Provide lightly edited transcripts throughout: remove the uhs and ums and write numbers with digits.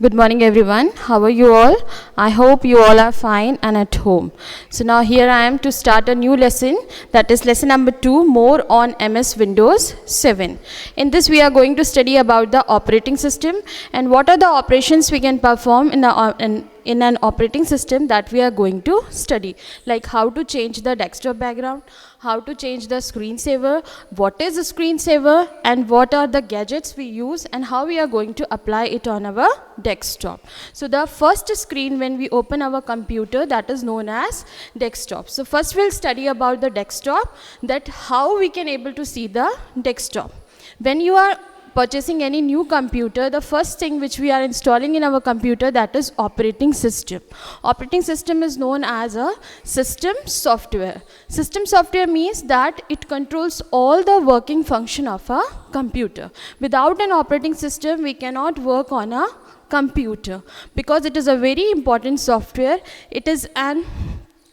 Good morning everyone. How are you all? I hope you all are fine and at home. So now here I am to start a new lesson, that is lesson number 2, more on MS Windows 7. In this we are going to study about the operating system and what are the operations we can perform in an operating system that we are going to study, like how to change the desktop background, how to change the screensaver, what is a screensaver, and what are the gadgets we use and how we are going to apply it on our desktop. So the first screen when we open our computer, that is known as desktop. So first we'll study about the desktop, that how we can able to see the desktop. When you are purchasing any new computer, the first thing which we are installing in our computer, that is operating system. Operating system is known as a system software. System software means that it controls all the working function of a computer. Without an operating system, we cannot work on a computer because it is a very important software. It is an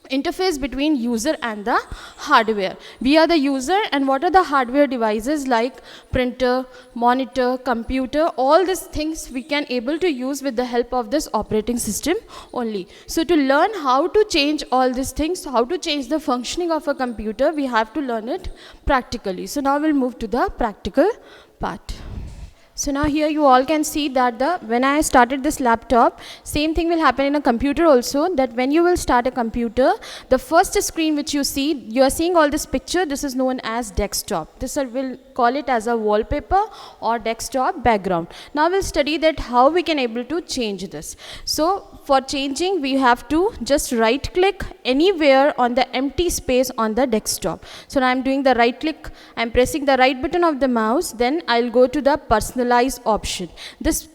interface between user and the hardware. We are the user, and what are the hardware devices like printer, monitor, computer, all these things we can able to use with the help of this operating system only. So to learn how to change all these things, how to change the functioning of a computer, we have to learn it practically. So now we'll move to the practical part. So now here you all can see that when I started this laptop, same thing will happen in a computer also, that when you will start a computer, the first screen which you see, you are seeing all this picture, this is known as desktop. This will call it as a wallpaper or desktop background. Now we'll study that how we can able to change this. So for changing, we have to just right click anywhere on the empty space on the desktop. So now I'm doing the right click, I'm pressing the right button of the mouse, then I'll go to the personalize option. This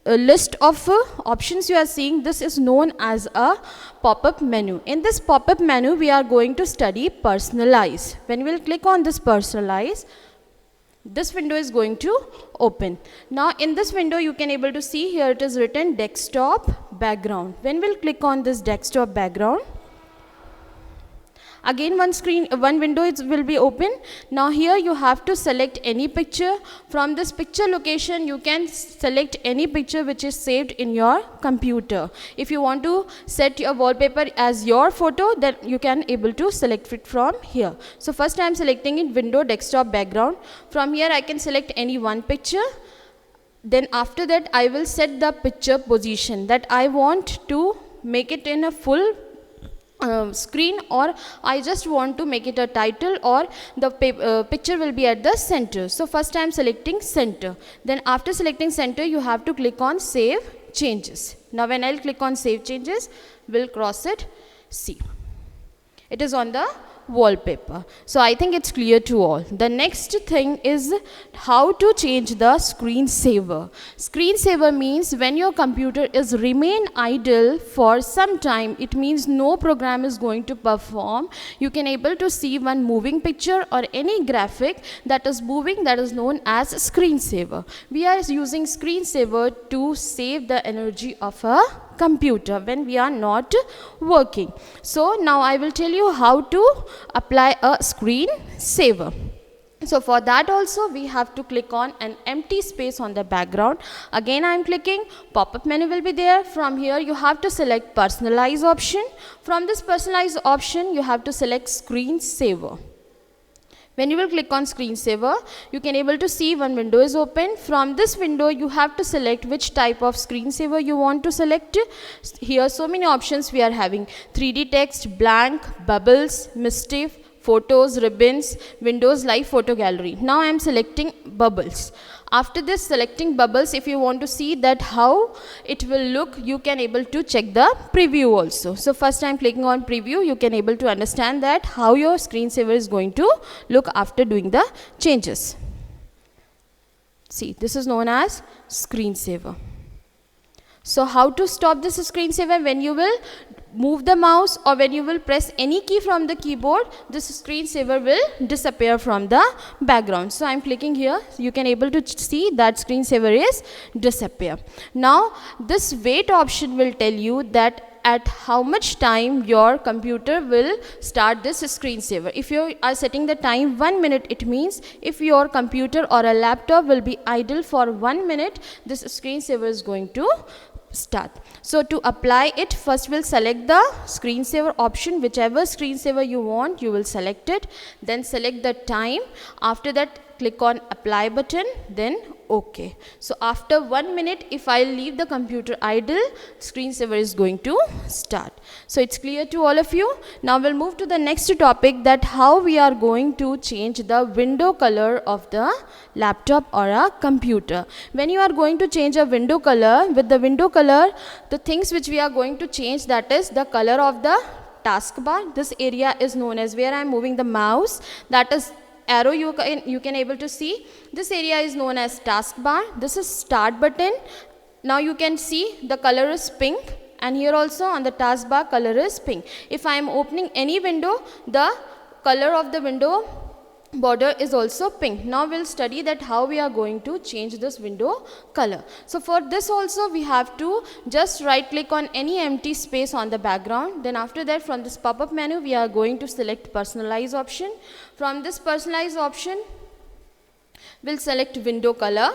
list of options you are seeing, this is known as a pop-up menu. In this pop-up menu, we are going to study personalize. When we'll click on this personalize, this window is going to open. Now in this window you can able to see here it is written desktop background. When we'll click on this desktop background, again one window will be open. Now here you have to select any picture. From this picture location you can select any picture which is saved in your computer. If you want to set your wallpaper as your photo, then you can able to select it from here. So first I am selecting in window desktop background. From here I can select any one picture. Then after that I will set the picture position, that I want to make it in a full screen, or I just want to make it a title, or the picture will be at the center. So first I am selecting center. Then after selecting center you have to click on save changes. Now when I'll click on save changes, we'll cross it. See, it is on the wallpaper. So I think it's clear to all. The next thing is how to change the screensaver. Screensaver means when your computer is remain idle for some time, it means no program is going to perform. You can able to see one moving picture or any graphic that is moving, that is known as screensaver. We are using screensaver to save the energy of a computer when we are not working. So now I will tell you how to apply a screensaver. So for that also we have to click on an empty space on the background. Again I am clicking, pop-up menu will be there. From here you have to select personalize option. From this personalize option you have to select screensaver. When you will click on screensaver, you can able to see one window is open. From this window you have to select which type of screensaver you want to select. Here so many options we are having: 3D text, blank, bubbles, mischief, photos, ribbons, Windows Live Photo Gallery. Now I am selecting bubbles. After this selecting bubbles, if you want to see that how it will look, you can able to check the preview also. So first I am clicking on preview. You can able to understand that how your screensaver is going to look after doing the changes. See, this is known as screensaver. So how to stop this screensaver? When you will move the mouse or when you will press any key from the keyboard, this screensaver will disappear from the background. So I am clicking here. You can able to see that screensaver is disappear. Now this wait option will tell you that at how much time your computer will start this screensaver. If you are setting the time 1 minute, it means if your computer or a laptop will be idle for 1 minute, this screensaver is going to start. So to apply it, first we'll select the screensaver option. Whichever screensaver you want, you will select it. Then select the time. After that, click on apply button, then OK. So after 1 minute, if I leave the computer idle, screensaver is going to start. So it's clear to all of you. Now we'll move to the next topic, that how we are going to change the window color of the laptop or a computer. When you are going to change a window color, with the window color, the things which we are going to change, that is the color of the taskbar. This area is known as, where I am moving the mouse, that is arrow you can able to see, this area is known as taskbar. This is start button. Now you can see the color is pink, and here also on the taskbar color is pink. If I am opening any window, the color of the window border is also pink. Now we'll study that how we are going to change this window color. So for this also we have to just right click on any empty space on the background. Then after that, from this pop-up menu, we are going to select personalize option. From this personalize option, we'll select window color.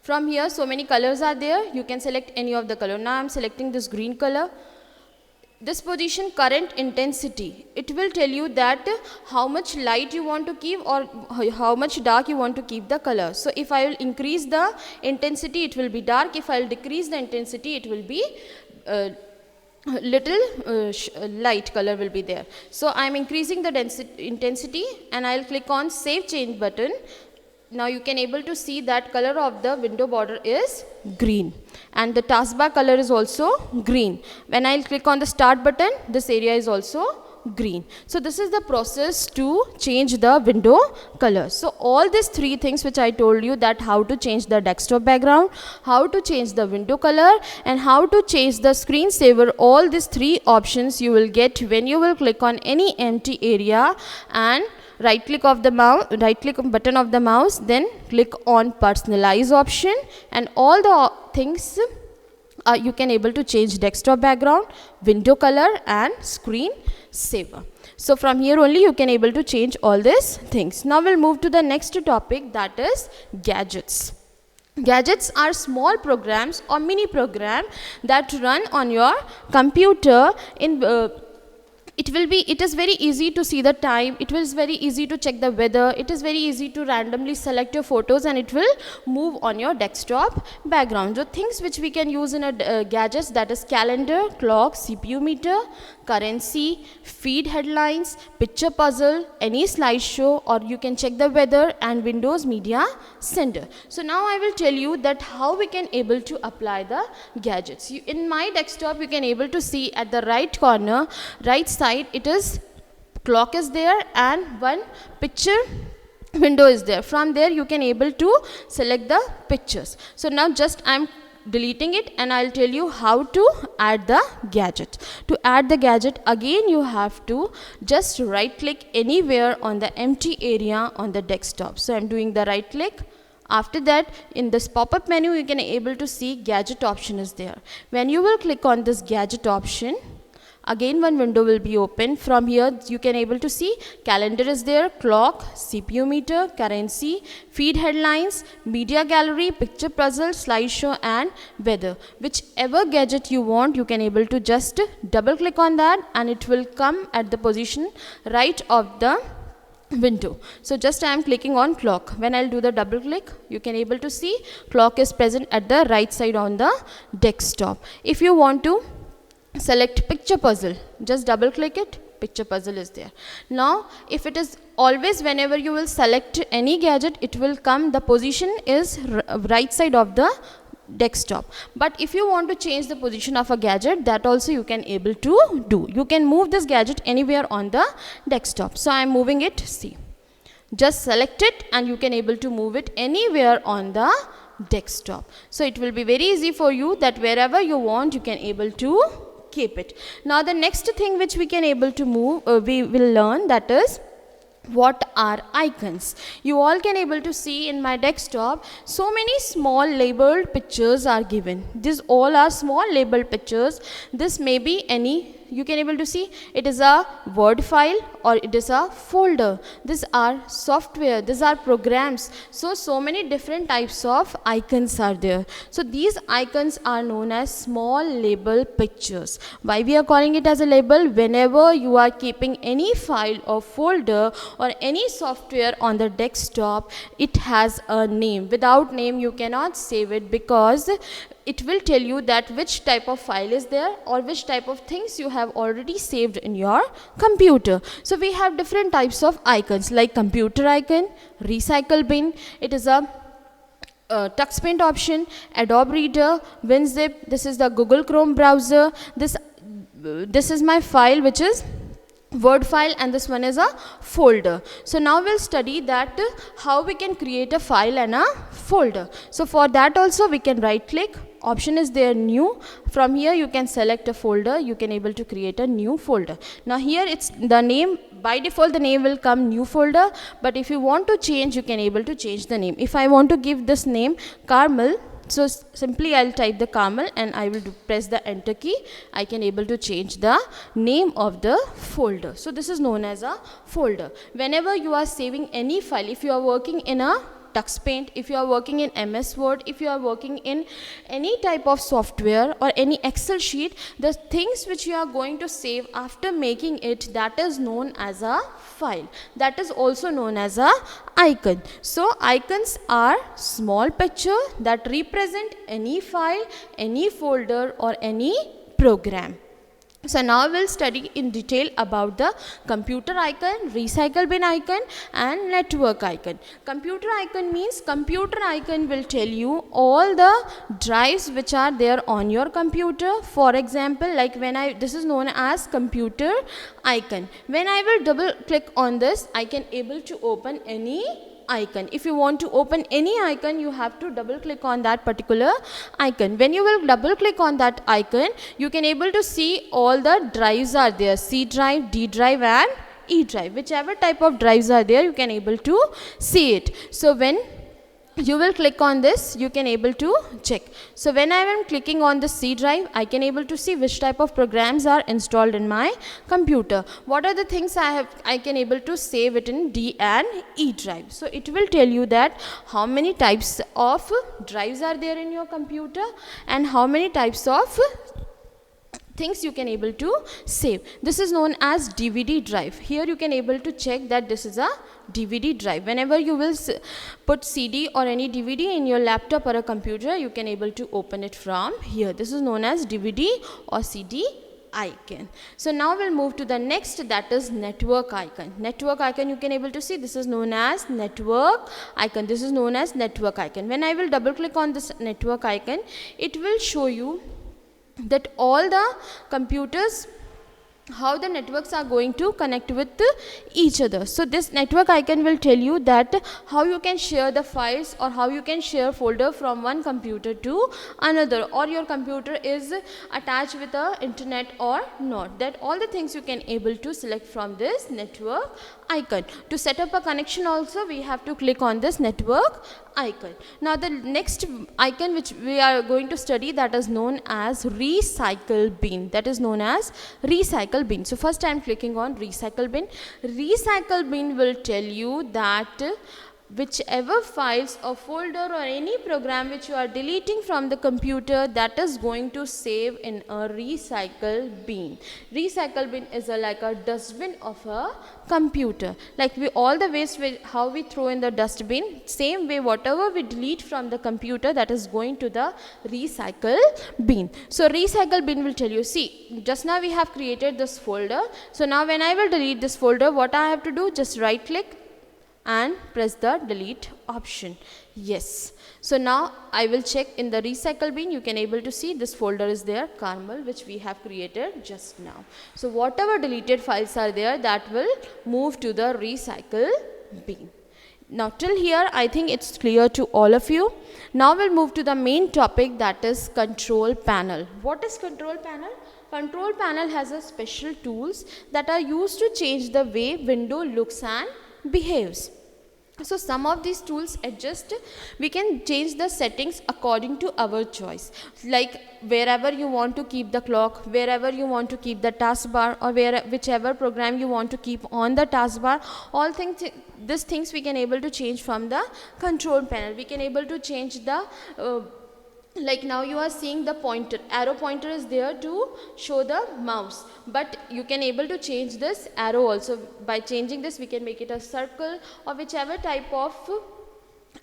From here, so many colors are there. You can select any of the color. Now I'm selecting this green color. This position current intensity, it will tell you that how much light you want to keep or how much dark you want to keep the color. So if I will increase the intensity, it will be dark. If I will decrease the intensity, it will be light color will be there. So I am increasing the intensity, and I will click on save change button. Now you can able to see that color of the window border is green, and the taskbar color is also green. When I click on the start button, this area is also green. So this is the process to change the window color. So all these three things which I told you, that how to change the desktop background, how to change the window color, and how to change the screensaver, all these three options you will get when you will click on any empty area and right click of the mouse, right click button of the mouse, then click on personalize option, and all the things you can able to change desktop background, window color, and screen saver. So from here only you can able to change all these things. Now we'll move to the next topic, that is gadgets. Gadgets are small programs or mini program that run on your computer. It is very easy to see the time, it is very easy to check the weather, it is very easy to randomly select your photos, and it will move on your desktop background. So things which we can use in a gadgets, that is calendar, clock, CPU meter, currency, feed headlines, picture puzzle, any slideshow, or you can check the weather, and Windows Media Center. So now I will tell you that how we can able to apply the gadgets. In my desktop you can able to see at the right corner, right side, it is clock is there, and one picture window is there. From there you can able to select the pictures. So now just I'm deleting it, and I'll tell you how to add the gadget. To add the gadget, again you have to just right click anywhere on the empty area on the desktop. So I'm doing the right click. After that, in this pop-up menu you can able to see gadget option is there. When you will click on this gadget option, again one window will be open. From here you can able to see calendar is there, clock, CPU meter, currency, feed headlines, media gallery, picture puzzle, slideshow, and weather. Whichever gadget you want, you can able to just double click on that, and it will come at the position right of the window. So just I am clicking on clock. When I'll do the double click, you can able to see clock is present at the right side on the desktop. If you want to select picture puzzle, just double click it, picture puzzle is there. Now if it is always, whenever you will select any gadget, it will come, the position is right side of the desktop. But if you want to change the position of a gadget, that also you can able to do. You can move this gadget anywhere on the desktop. So I am moving it, see, just select it, and you can able to move it anywhere on the desktop. So it will be very easy for you, that wherever you want you can able to keep it. Now the next thing which we can able to move, we will learn, that is what are icons. You all can able to see in my desktop, so many small labeled pictures are given. These all are small labeled pictures. This may be any you can able to see it is a Word file or it is a folder. These are software, these are programs. So many different types of icons are there. So these icons are known as small label pictures. Why we are calling it as a label? Whenever you are keeping any file or folder or any software on the desktop, it has a name. Without name you cannot save it, because it will tell you that which type of file is there or which type of things you have already saved in your computer. So we have different types of icons like computer icon, recycle bin, it is a TuxPaint option, Adobe Reader, WinZip, this is the Google Chrome browser, this is my file which is Word file, and this one is a folder. So now we'll study that how we can create a file and a folder. So for that also we can right click, option is there new. From here you can select a folder, you can able to create a new folder. Now here it's the name, by default the name will come new folder, but if you want to change you can able to change the name. If I want to give this name Carmel, so simply I'll type the Carmel and I will press the enter key. I can able to change the name of the folder. So this is known as a folder. Whenever you are saving any file, if you are working in a TuxPaint, if you are working in MS Word, if you are working in any type of software or any Excel sheet, the things which you are going to save after making it, that is known as a file. That is also known as a icon. So icons are small picture that represent any file, any folder or any program. So now we'll study in detail about the computer icon, recycle bin icon and network icon. Computer icon means computer icon will tell you all the drives which are there on your computer. For example, like this is known as computer icon. When I will double click on this, I can able to open any icon. If you want to open any icon, you have to double click on that particular icon. When you will double click on that icon, you can able to see all the drives are there, C drive, D drive and E drive. Whichever type of drives are there, you can able to see it. So when you will click on this, you can able to check. So when I am clicking on the C drive, I can able to see which type of programs are installed in my computer. What are the things I can able to save it in D and E drive. So it will tell you that how many types of drives are there in your computer and how many types of things you can able to save. This is known as DVD drive. Here you can able to check that this is a DVD drive. Whenever you will put CD or any DVD in your laptop or a computer, you can able to open it from here. This is known as DVD or CD icon. So now we'll move to the next, that is network icon. Network icon you can able to see, this is known as network icon. This is known as network icon. When I will double click on this network icon, it will show you that all the computers, how the networks are going to connect with each other. So this network icon will tell you that how you can share the files or how you can share folder from one computer to another, or your computer is attached with the internet or not. That all the things you can able to select from this network icon. To set up a connection also we have to click on this network icon. Now the next icon which we are going to study, that is known as recycle bin. That is known as recycle bin. So first I am clicking on recycle bin. Recycle bin will tell you that whichever files or folder or any program which you are deleting from the computer, that is going to save in a recycle bin. Recycle bin is like a dustbin of a computer. Like all the waste how we throw in the dustbin, same way whatever we delete from the computer, that is going to the recycle bin. So recycle bin will tell you, see, just now we have created this folder. So now when I will delete this folder, what I have to do, just right click and press the delete option. Yes. So now I will check in the recycle bin. You can able to see this folder is there, Carmel, which we have created just now. So whatever deleted files are there, that will move to the recycle bin. Now till here I think it's clear to all of you. Now we'll move to the main topic, that is control panel. What is control panel? Control panel has a special tools that are used to change the way window looks and behaves. So some of these tools adjust, we can change the settings according to our choice, like wherever you want to keep the clock, wherever you want to keep the taskbar, or whichever program you want to keep on the taskbar. All these things we can able to change from the control panel. We can able to change the like now you are seeing the pointer, arrow pointer is there to show the mouse, but you can able to change this arrow also. By changing this, we can make it a circle, or whichever type of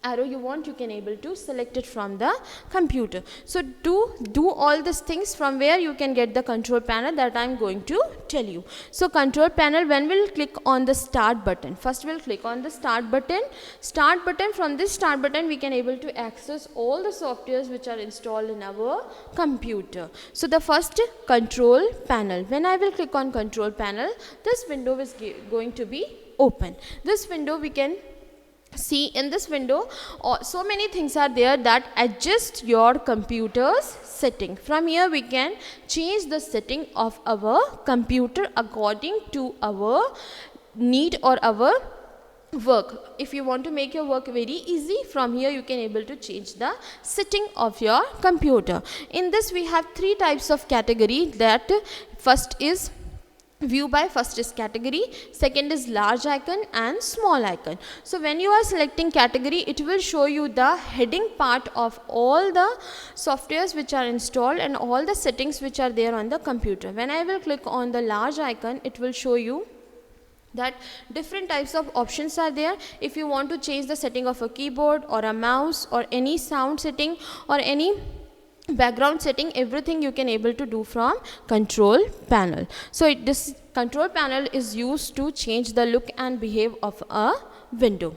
arrow you want, you can able to select it from the computer. So to do all these things, from where you can get the control panel, that I am going to tell you. So control panel, when we'll click on the start button, first we'll click on the start button. From this start button we can able to access all the softwares which are installed in our computer. So the first, control panel. When I will click on control panel, this window is going to be open. This window, we can see in this window so many things are there that adjust your computer's setting. From here we can change the setting of our computer according to our need or our work. If you want to make your work very easy, from here you can able to change the setting of your computer. In this we have three types of category. That first is view by, first is category, second is large icon and small icon. So when you are selecting category, it will show you the heading part of all the softwares which are installed and all the settings which are there on the computer. When I will click on the large icon, it will show you that different types of options are there. If you want to change the setting of a keyboard or a mouse or any sound setting or any background setting, everything you can able to do from control panel. So this control panel is used to change the look and behave of a window.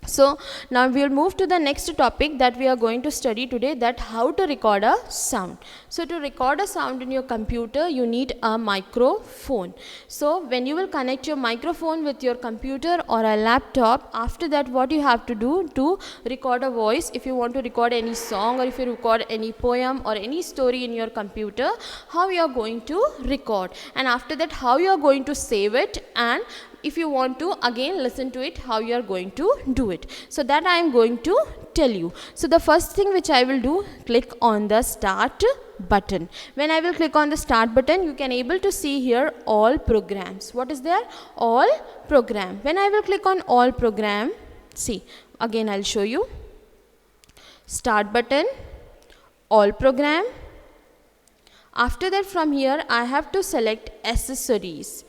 So now we will move to the next topic that we are going to study today, that how to record a sound. So to record a sound in your computer, you need a microphone. So when you will connect your microphone with your computer or a laptop, after that what you have to do to record a voice, if you want to record any song or if you record any poem or any story in your computer, how you are going to record, and after that how you are going to save it, and if you want to again listen to it, how you are going to do it. So that I am going to tell you. So the first thing which I will do, click on the start button. When I will click on the start button, you can able to see here all programs. What is there? All program. When I will click on all program, see, again I'll show you. Start button, all program. After that, from here I have to select accessories.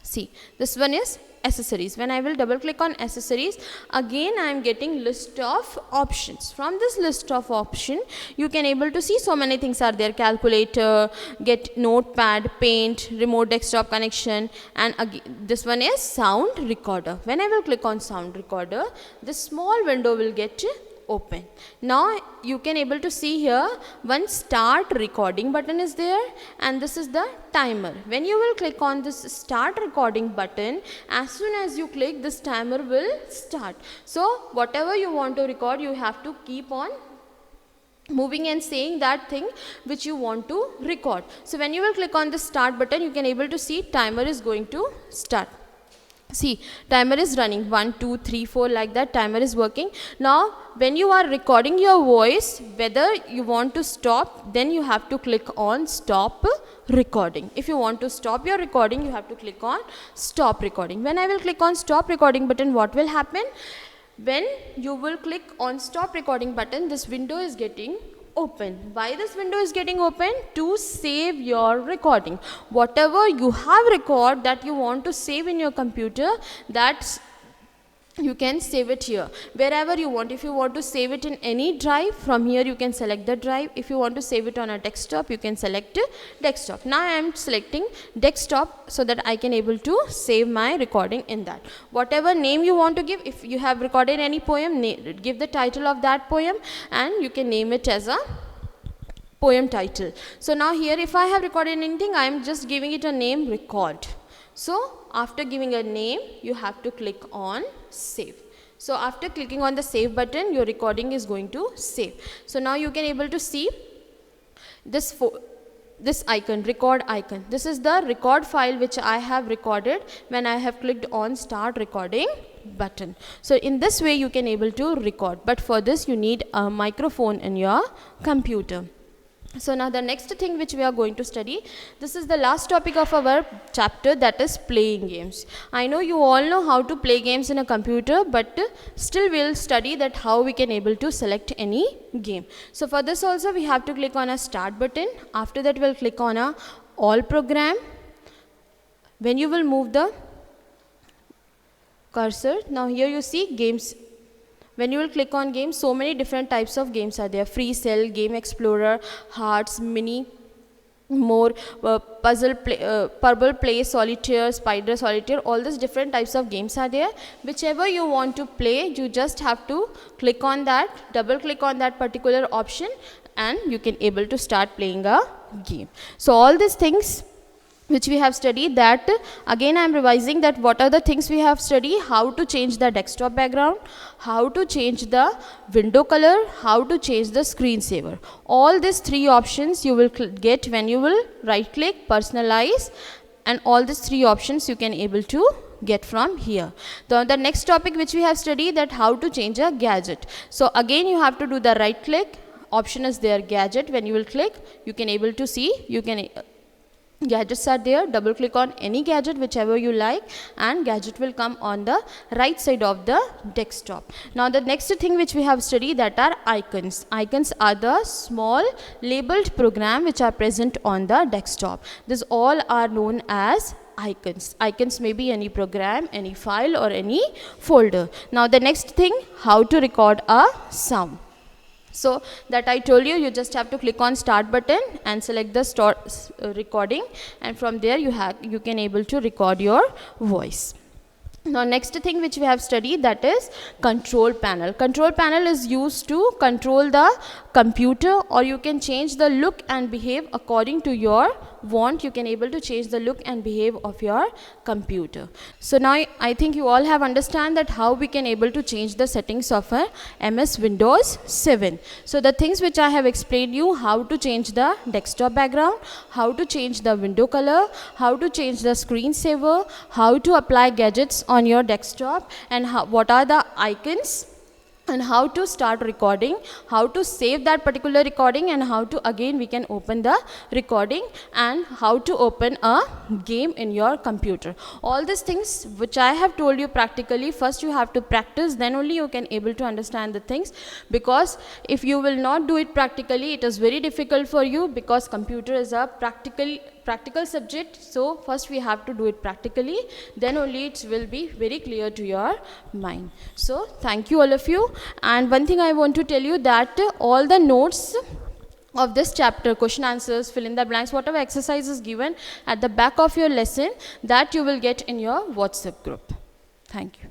See, this one is accessories. When I will double click on accessories, again I am getting list of options. From this list of option, you can able to see so many things are there: calculator, get notepad, paint, remote desktop connection, and again this one is sound recorder. When I will click on sound recorder, this small window will get open. Now you can able to see here one start recording button is there, and this is the timer. When you will click on this start recording button, as soon as you click, this timer will start. So whatever you want to record, you have to keep on moving and saying that thing which you want to record. So when you will click on the start button, you can able to see timer is going to start. See, timer is running 1, 2, 3, 4, like that timer is working. Now when you are recording your voice, whether you want to stop, then you have to click on stop recording. If you want to stop your recording, you have to click on stop recording. When I will click on stop recording button, what will happen? When you will click on stop recording button, this window is getting open. Why this window is getting open? To save your recording. Whatever you have record that you want to save in your computer, that's you can save it here wherever you want. If you want to save it in any drive, from here you can select the drive. If you want to save it on a desktop, you can select desktop. Now I am selecting desktop so that I can able to save my recording in that. Whatever name you want to give, if you have recorded any poem, give the title of that poem and you can name it as a poem title. So now here if I have recorded anything, I am just giving it a name, record. So after giving a name, you have to click on save. So after clicking on the save button, your recording is going to save. So now you can able to see this this icon, record icon. This is the record file which I have recorded when I have clicked on start recording button. So in this way you can able to record, but for this you need a microphone in your computer. So now the next thing which we are going to study, this is the last topic of our chapter, that is playing games. I know you all know how to play games in a computer, but still we'll study that how we can able to select any game. So for this also we have to click on a start button. After that we'll click on a all program. When you will move the cursor, now here you see games. When you will click on games, so many different types of games are there. Free Cell, Game Explorer, Hearts, Mini, more, Puzzle Play, Solitaire, Spider Solitaire, all these different types of games are there. Whichever you want to play, you just have to click on that, double click on that particular option, and you can able to start playing a game. So all these things which we have studied, that again I am revising that what are the things we have studied: how to change the desktop background, how to change the window color, how to change the screensaver. All these three options you will get when you will right click, personalize, and all these three options you can able to get from here. The next topic which we have studied, that how to change a gadget. So again you have to do the right click, option is there gadget. When you will click, you can able to see, you can gadgets are there, double click on any gadget whichever you like, and gadget will come on the right side of the desktop. Now the next thing which we have studied, that are icons. Icons are the small labeled program which are present on the desktop. These all are known as icons. Icons may be any program, any file, or any folder. Now the next thing, how to record a sound. So that I told you, you just have to click on start button and select the start recording, and from there you can able to record your voice. Now next thing which we have studied, that is control panel. Control panel is used to control the computer, or you can change the look and behave according to your want. You can able to change the look and behave of your computer. So now I think you all have understand that how we can able to change the settings of a MS Windows 7. So the things which I have explained you, how to change the desktop background, how to change the window color, how to change the screensaver, how to apply gadgets on your desktop, and what are the icons, and how to start recording, how to save that particular recording, and how to again we can open the recording, and how to open a game in your computer. All these things which I have told you practically, first you have to practice, then only you can able to understand the things, because if you will not do it practically, it is very difficult for you, because computer is a practical subject. So first we have to do it practically, then only it will be very clear to your mind. So thank you all of you. And one thing I want to tell you, that all the notes of this chapter, question answers, fill in the blanks, whatever exercise is given at the back of your lesson, that you will get in your WhatsApp group. Thank you.